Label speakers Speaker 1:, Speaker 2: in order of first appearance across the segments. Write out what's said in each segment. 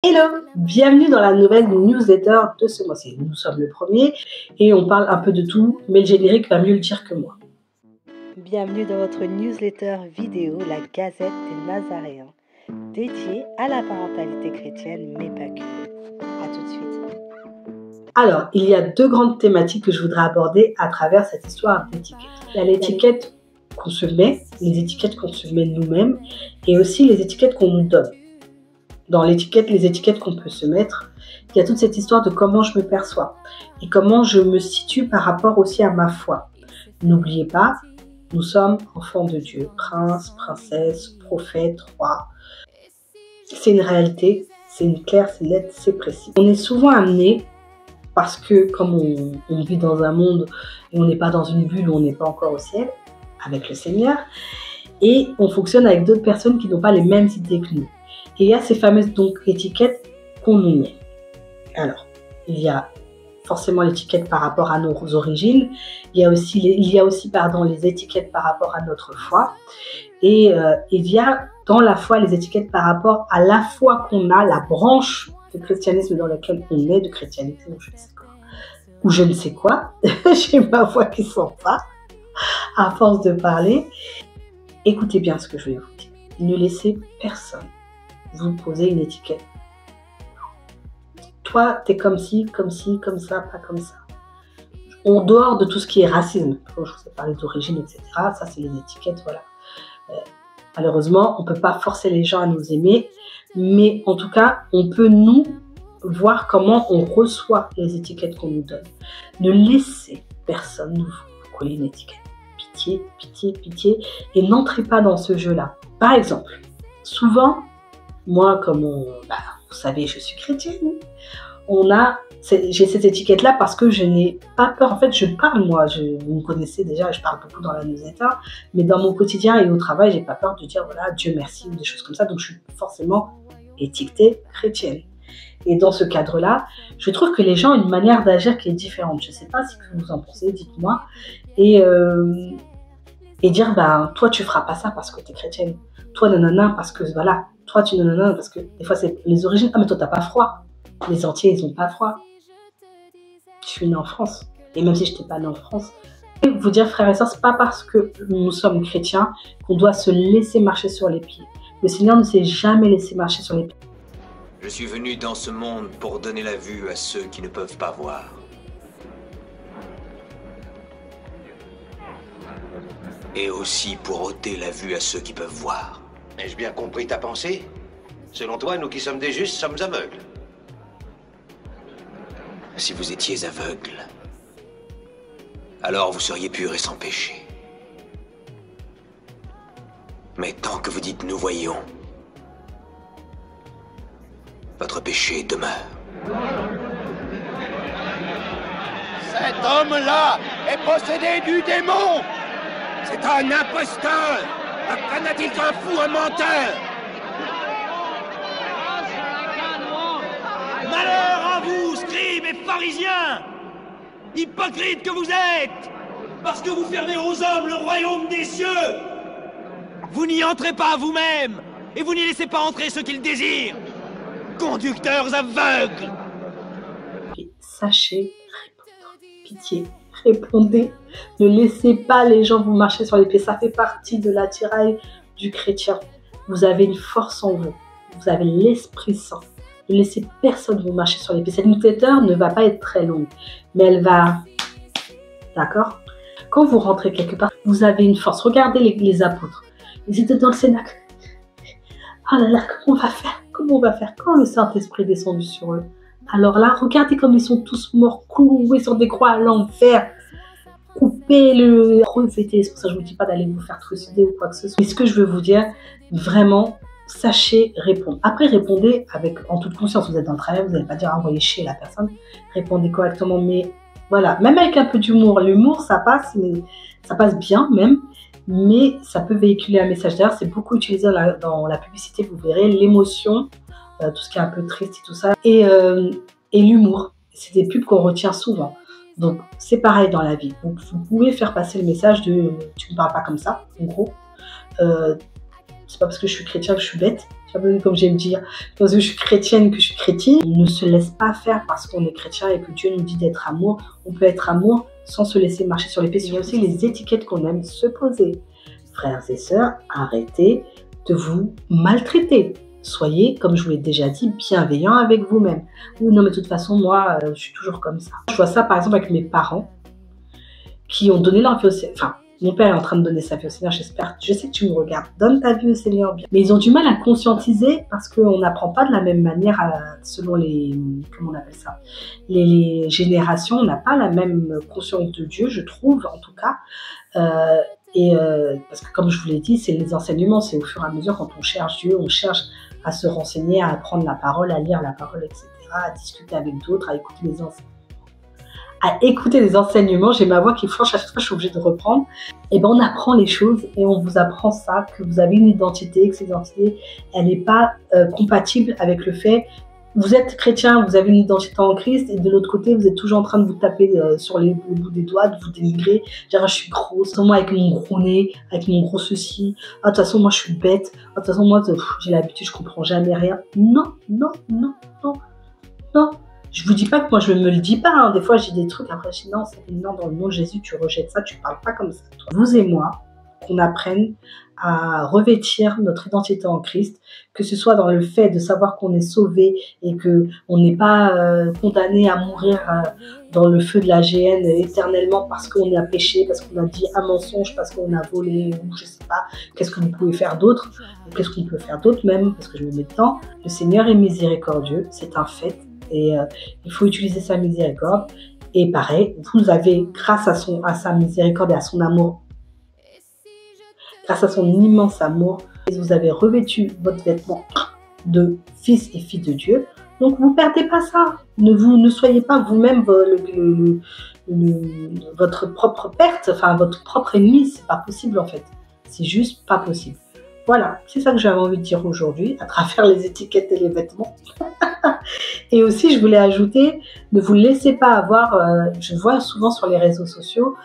Speaker 1: Hello, bienvenue dans la nouvelle newsletter de ce mois-ci. Nous sommes le premier et on parle un peu de tout, mais le générique va mieux le dire que moi.
Speaker 2: Bienvenue dans votre newsletter vidéo, la Gazette des Nazaréens, dédiée à la parentalité chrétienne, mais pas que. A tout de suite.
Speaker 1: Alors, il y a deux grandes thématiques que je voudrais aborder à travers cette histoire d'étiquette. Il y a l'étiquette qu'on se met, les étiquettes qu'on se met nous-mêmes, et aussi les étiquettes qu'on nous donne. Dans l'étiquette, les étiquettes qu'on peut se mettre, il y a toute cette histoire de comment je me perçois et comment je me situe par rapport aussi à ma foi. N'oubliez pas, nous sommes enfants de Dieu, prince, princesse, prophète, roi. C'est une réalité, c'est une claire, c'est net, c'est précis. On est souvent amené, parce que comme on vit dans un monde où on n'est pas dans une bulle, où on n'est pas encore au ciel, avec le Seigneur, et on fonctionne avec d'autres personnes qui n'ont pas les mêmes idées que nous. Et il y a ces fameuses étiquettes qu'on nous met. Alors, il y a forcément l'étiquette par rapport à nos origines. Il y a aussi les étiquettes par rapport à notre foi. Et il y a dans la foi les étiquettes par rapport à la foi qu'on a, la branche de christianisme dans laquelle on est, de chrétianité ou je ne sais quoi. J'ai ma voix qui s'en va à force de parler. Écoutez bien ce que je vais vous dire. Ne laissez personne vous poser une étiquette. Toi, t'es comme ci, comme ça, pas comme ça. En dehors de tout ce qui est racisme, je vous ai parlé d'origine, etc., ça c'est les étiquettes, voilà. Malheureusement, on ne peut pas forcer les gens à nous aimer, mais en tout cas, on peut nous voir comment on reçoit les étiquettes qu'on nous donne. Ne laissez personne vous coller une étiquette. Pitié, pitié, pitié, et n'entrez pas dans ce jeu-là. Par exemple, souvent, moi, comme vous savez, je suis chrétienne, j'ai cette étiquette-là parce que je n'ai pas peur. En fait, je parle, moi, vous me connaissez déjà, je parle beaucoup dans la newsletter, mais dans mon quotidien et au travail, j'ai pas peur de dire, voilà, Dieu merci, ou des choses comme ça, donc je suis forcément étiquetée chrétienne. Et dans ce cadre-là, je trouve que les gens ont une manière d'agir qui est différente. Je ne sais pas ce que vous en pensez, dites-moi. Et dire, toi, tu feras pas ça parce que tu es chrétienne. Toi, nanana, parce que, voilà. Toi, tu nanana, parce que des fois, c'est les origines. Ah, mais toi, t'as pas froid. Les entiers, ils ont pas froid. Je suis née en France. Et même si je n'étais pas née en France, vous dire, frères et sœurs, c'est pas parce que nous sommes chrétiens qu'on doit se laisser marcher sur les pieds. Le Seigneur ne s'est jamais laissé marcher sur les pieds.
Speaker 3: Je suis venu dans ce monde pour donner la vue à ceux qui ne peuvent pas voir. Et aussi pour ôter la vue à ceux qui peuvent voir.
Speaker 4: Ai-je bien compris ta pensée? Selon toi, nous qui sommes des justes sommes aveugles.
Speaker 3: Si vous étiez aveugle, alors vous seriez purs et sans péché. Mais tant que vous dites « nous voyons », votre péché demeure.
Speaker 4: Cet homme-là est possédé du démon! C'est un imposteur! Un fanatique, un fou, un menteur! Malheur à vous, scribes et pharisiens! Hypocrites que vous êtes! Parce que vous fermez aux hommes le royaume des cieux! Vous n'y entrez pas vous-même! Et vous n'y laissez pas entrer ceux qui le désirent! Conducteurs aveugles!
Speaker 1: Sachez répondre. Pitié, répondez. Ne laissez pas les gens vous marcher sur les pieds. Ça fait partie de l'attirail du chrétien. Vous avez une force en vous. Vous avez l'Esprit Saint. Ne laissez personne vous marcher sur les pieds. Cette newsletter ne va pas être très longue, mais elle va... D'accord? Quand vous rentrez quelque part, vous avez une force. Regardez les apôtres. Ils étaient dans le Cénacle. Oh là là, comment on va faire? Comment on va faire quand le Saint-Esprit est descendu sur eux? Alors là, regardez comme ils sont tous morts, cloués sur des croix à l'enfer, coupez-le, refêtez. C'est pour ça que je ne vous dis pas d'aller vous faire trucider ou quoi que ce soit. Mais ce que je veux vous dire, vraiment, sachez répondre. Après, répondez en toute conscience. Vous êtes dans le travail, vous n'allez pas dire envoyer chier la personne. Répondez correctement, mais voilà, même avec un peu d'humour. L'humour, ça passe, mais ça passe bien même. Mais ça peut véhiculer un message. D'ailleurs, c'est beaucoup utilisé dans la publicité, vous verrez, l'émotion, tout ce qui est un peu triste et tout ça, et l'humour. C'est des pubs qu'on retient souvent. Donc, c'est pareil dans la vie. Donc, vous pouvez faire passer le message de « tu ne me parles pas comme ça », en gros. C'est pas parce que je suis chrétien que je suis bête. Comme j'aime dire, parce que je suis chrétienne, que je suis chrétienne, on ne se laisse pas faire parce qu'on est chrétien et que Dieu nous dit d'être amour. On peut être amour sans se laisser marcher sur les pieds. Il y a aussi les étiquettes qu'on aime se poser. Frères et sœurs, arrêtez de vous maltraiter. Soyez, comme je vous l'ai déjà dit, bienveillants avec vous-même. Ou non, mais de toute façon, moi, je suis toujours comme ça. Je vois ça, par exemple, avec mes parents qui ont donné leur vie au Seigneur. Enfin, mon père est en train de donner sa vie au Seigneur, j'espère. Je sais que tu me regardes. Donne ta vie au Seigneur bien. Mais ils ont du mal à conscientiser parce qu'on n'apprend pas de la même manière selon les... Comment on appelle ça? Les générations, on n'a pas la même conscience de Dieu, je trouve, en tout cas. Parce que comme je vous l'ai dit, c'est les enseignements, c'est au fur et à mesure quand on cherche Dieu, on cherche à se renseigner, à apprendre la parole, à lire la parole, etc., à discuter avec d'autres, à écouter les enseignements. J'ai ma voix qui flanche à chaque fois, je suis obligée de reprendre. Et ben on apprend les choses et on vous apprend ça, que vous avez une identité, que cette identité, elle n'est pas compatible avec le fait vous êtes chrétien, vous avez une identité en Christ, et de l'autre côté, vous êtes toujours en train de vous taper sur le bout des doigts, de vous dénigrer, dire je suis grosse, moi avec mon gros nez, avec mon gros ceci, de toute façon moi je suis bête, de toute façon moi j'ai l'habitude, je comprends jamais rien. Non, non, non, non, non. Je vous dis pas que moi je me le dis pas, hein. Des fois j'ai des trucs, après je dis non, c'est non, dans le nom de Jésus, tu rejettes ça, tu parles pas comme ça. Vous et moi, qu'on apprenne à revêtir notre identité en Christ, que ce soit dans le fait de savoir qu'on est sauvé et qu'on n'est pas condamné à mourir dans le feu de la géhenne éternellement parce qu'on a péché, parce qu'on a dit un mensonge, parce qu'on a volé, ou je sais pas, qu'est-ce que vous pouvez faire d'autre, qu'est-ce qu'on peut faire d'autre même, parce que je me mets dedans. Le Seigneur est miséricordieux, c'est un fait, et il faut utiliser sa miséricorde. Et pareil, vous avez, grâce à sa miséricorde et à son amour, grâce à son immense amour, vous avez revêtu votre vêtement de fils et filles de Dieu. Donc, vous ne perdez pas ça. Ne soyez pas vous-même votre propre perte, enfin votre propre ennemi. C'est pas possible en fait. C'est juste pas possible. Voilà, c'est ça que j'avais envie de dire aujourd'hui, à travers les étiquettes et les vêtements. Et aussi, je voulais ajouter, ne vous laissez pas avoir, je vois souvent sur les réseaux sociaux,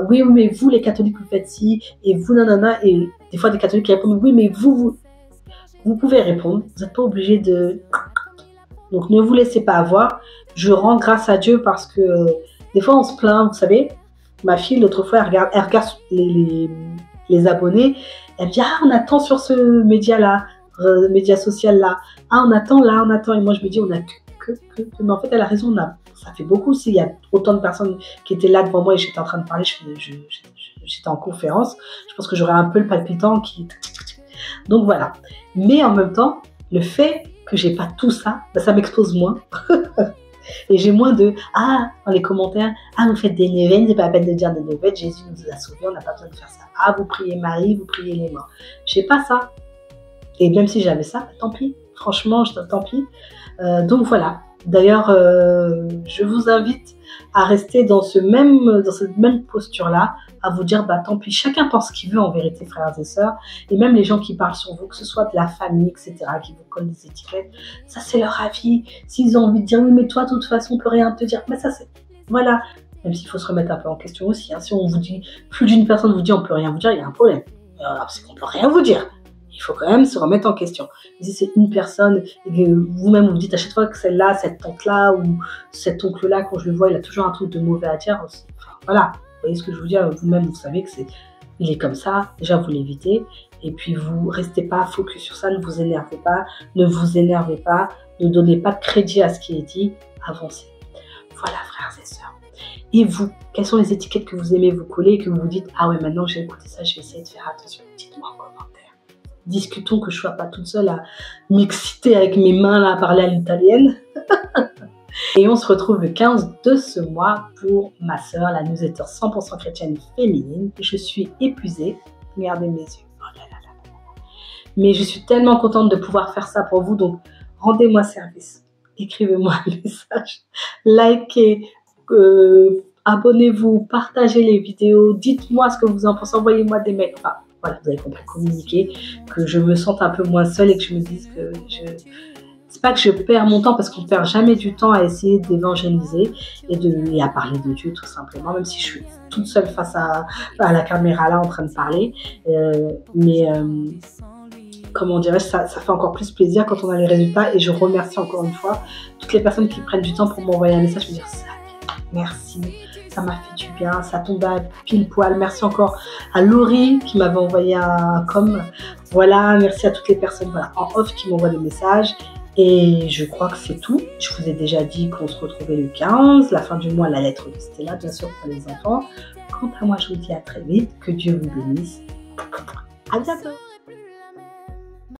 Speaker 1: oui, mais vous, les catholiques, vous faites ci, et vous, nanana, et des fois, des catholiques qui répondent, oui, mais vous pouvez répondre, vous n'êtes pas obligé de... Donc, ne vous laissez pas avoir. Je rends grâce à Dieu parce que des fois, on se plaint, vous savez, ma fille, l'autre fois, elle regarde les abonnés, elle me dit, on attend sur ce média-là, média social-là, on attend là, on attend, et moi je me dis, on a que, mais en fait elle a raison, ça fait beaucoup, s'il y a autant de personnes qui étaient là devant moi et j'étais en train de parler, j'étais en conférence, je pense que j'aurais un peu le palpitant qui... Donc voilà, mais en même temps, le fait que j'ai pas tout ça, ça m'expose moins. Et j'ai moins de « Ah, dans les commentaires, vous faites des neuvaines, c'est pas la peine de dire des neuvaines, Jésus nous a sauvés, on n'a pas besoin de faire ça. Ah, vous priez Marie, vous priez les morts. » J'ai pas ça. Et même si j'avais ça, tant pis. Franchement, tant pis. Donc voilà. D'ailleurs, je vous invite à rester dans cette même posture-là, à vous dire, tant pis, chacun pense ce qu'il veut en vérité, frères et sœurs, et même les gens qui parlent sur vous, que ce soit de la famille, etc., qui vous collent des étiquettes, ça c'est leur avis. S'ils ont envie de dire, oui, mais toi, de toute façon, on peut rien te dire, mais ça c'est... Voilà. Même s'il faut se remettre un peu en question aussi, hein. Si on vous dit, plus d'une personne vous dit, on peut rien vous dire, il y a un problème. C'est qu'on peut rien vous dire. Il faut quand même se remettre en question. Si c'est une personne et que vous-même vous dites à chaque fois que celle-là, cette tante-là ou cet oncle-là, quand je le vois, il a toujours un truc de mauvais à dire. Enfin, voilà, vous voyez ce que je veux dire. Vous-même, vous savez que il est comme ça. Déjà, vous l'évitez. Et puis, vous restez pas focus sur ça. Ne vous énervez pas. Ne vous énervez pas. Ne donnez pas de crédit à ce qui est dit. Avancez. Voilà, frères et sœurs. Et vous, quelles sont les étiquettes que vous aimez vous coller et que vous vous dites, ah ouais, maintenant j'ai écouté ça, je vais essayer de faire attention. Dites-moi en commentaire. Discutons, que je ne sois pas toute seule à m'exciter avec mes mains là, à parler à l'italienne. Et on se retrouve le 15 de ce mois pour ma sœur, la newsletter 100% chrétienne féminine. Je suis épuisée. Regardez mes yeux. Oh là là là. Mais je suis tellement contente de pouvoir faire ça pour vous. Donc, rendez-moi service. Écrivez-moi un message. Likez. Abonnez-vous. Partagez les vidéos. Dites-moi ce que vous en pensez. Envoyez-moi des mails. Enfin, voilà, vous avez compris, communiquer, que je me sente un peu moins seule et que je me dise que c'est pas que je perds mon temps, parce qu'on ne perd jamais du temps à essayer d'évangéliser et à parler de Dieu tout simplement, même si je suis toute seule face à la caméra là en train de parler. Mais comment dirais-je, ça fait encore plus plaisir quand on a les résultats. Et je remercie encore une fois toutes les personnes qui prennent du temps pour m'envoyer un message, me dire ça, merci, ça m'a fait du bien, ça tombe à pile poil. Merci encore à Laurie qui m'avait envoyé un com. Voilà, merci à toutes les personnes voilà, en off qui m'envoient des messages. Et je crois que c'est tout. Je vous ai déjà dit qu'on se retrouvait le 15, la fin du mois, la lettre de Stella, bien sûr, pour les enfants. Quant à moi, je vous dis à très vite. Que Dieu vous bénisse. À bientôt.